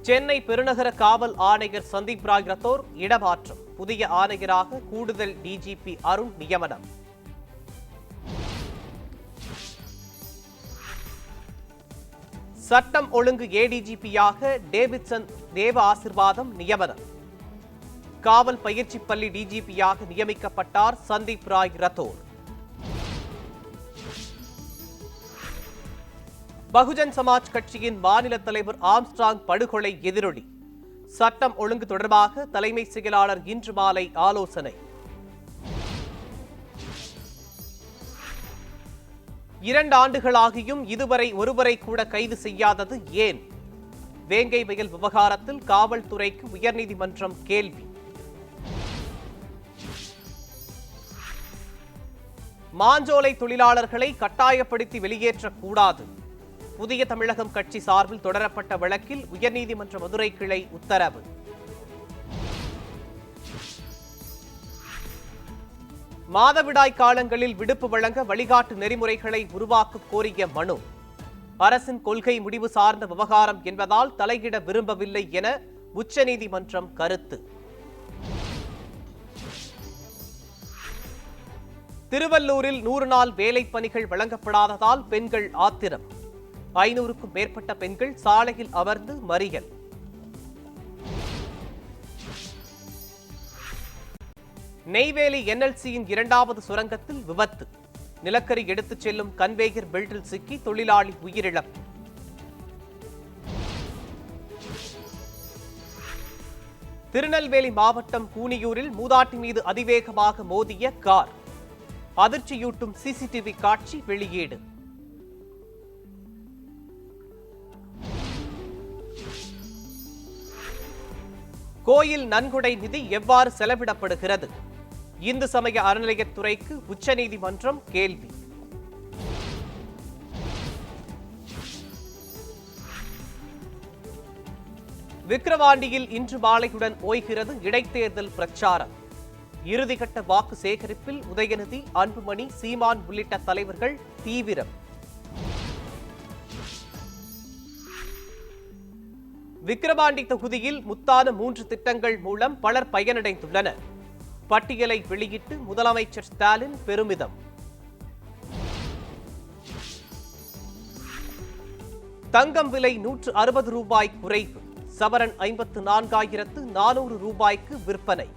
சென்னை பெருநகர காவல் ஆணையர் சந்தீப் ராய் ரத்தோர் இடமாற்றம். புதிய ஆணையராக கூடுதல் டிஜிபி அருண் நியமனம். சட்டம் ஒழுங்கு ஏடிஜிபியாக டேவிட்சன் தேவ ஆசிர்வாதம் நியமனம். காவல் பயிற்சி பள்ளி டிஜிபியாக நியமிக்கப்பட்டார் சந்தீப் ராய் ரத்தோர். பகுஜன் சமாஜ் கட்சியின் மாநில தலைவர் ஆம்ஸ்ட்ராங் படுகொலை எதிரொலி. சட்டம் ஒழுங்கு தொடர்பாக தலைமை செயலாளர் இன்று மாலை ஆலோசனை. 2 ஆண்டுகளாகியும் இதுவரை ஒருவரை கூட கைது செய்யாதது ஏன்? வேங்கை வயல் விவகாரத்தில் காவல்துறைக்கு உயர்நீதிமன்றம் கேள்வி. மாஞ்சோலை தொழிலாளர்களை கட்டாயப்படுத்தி வெளியேற்றக்கூடாது. புதிய தமிழகம் கட்சி சார்பில் தொடரப்பட்ட வழக்கில் உயர்நீதிமன்ற மதுரை கிளை உத்தரவு. மாதவிடாய் காலங்களில் விடுப்பு வழங்க வழிகாட்டு நெறிமுறைகளை உருவாக்க கோரிய மனு. அரசின் கொள்கை முடிவு சார்ந்த விவகாரம் என்பதால் தலையிட விரும்பவில்லை என உச்சநீதிமன்றம் கருத்து. திருவள்ளூரில் 100 நாள் வேலை பணிகள் வழங்கப்படாததால் பெண்கள் ஆத்திரம். 500க்கும் மேற்பட்ட பெண்கள் சாலையில் அமர்ந்து மறியல். நெய்வேலி என்எல்சியின் 2வது சுரங்கத்தில் விபத்து. நிலக்கரி எடுத்துச் செல்லும் கன்வேயர் பெல்ட்டில் சிக்கி தொழிலாளி உயிரிழப்பு. திருநெல்வேலி மாவட்டம் கூனியூரில் மூதாட்டி மீது அதிவேகமாக மோதிய கார். அதிர்ச்சியூட்டும் சிசிடிவி காட்சி வெளியீடு. கோயில் நன்கொடை நிதி எவ்வாறு செலவிடப்படுகிறது? இந்து சமய அறநிலையத்துறைக்கு உச்சநீதிமன்றம் கேள்வி. விக்கிரவாண்டியில் இன்று மாலையுடன் ஓய்கிறது இடைத்தேர்தல் பிரச்சாரம். இறுதிக்கட்ட வாக்கு சேகரிப்பில் உதயநிதி, அன்புமணி, சீமான் உள்ளிட்ட தலைவர்கள் தீவிரம். விக்கிரவாண்டி தொகுதியில் முத்தான 3 திட்டங்கள் மூலம் பலர் பயனடைந்துள்ளனர். பட்டியலை வெளியிட்டு முதலமைச்சர் ஸ்டாலின் பெருமிதம். தங்கம் விலை 160 ரூபாய் குறைவு. சவரன் 54,400 ரூபாய்க்கு விற்பனை.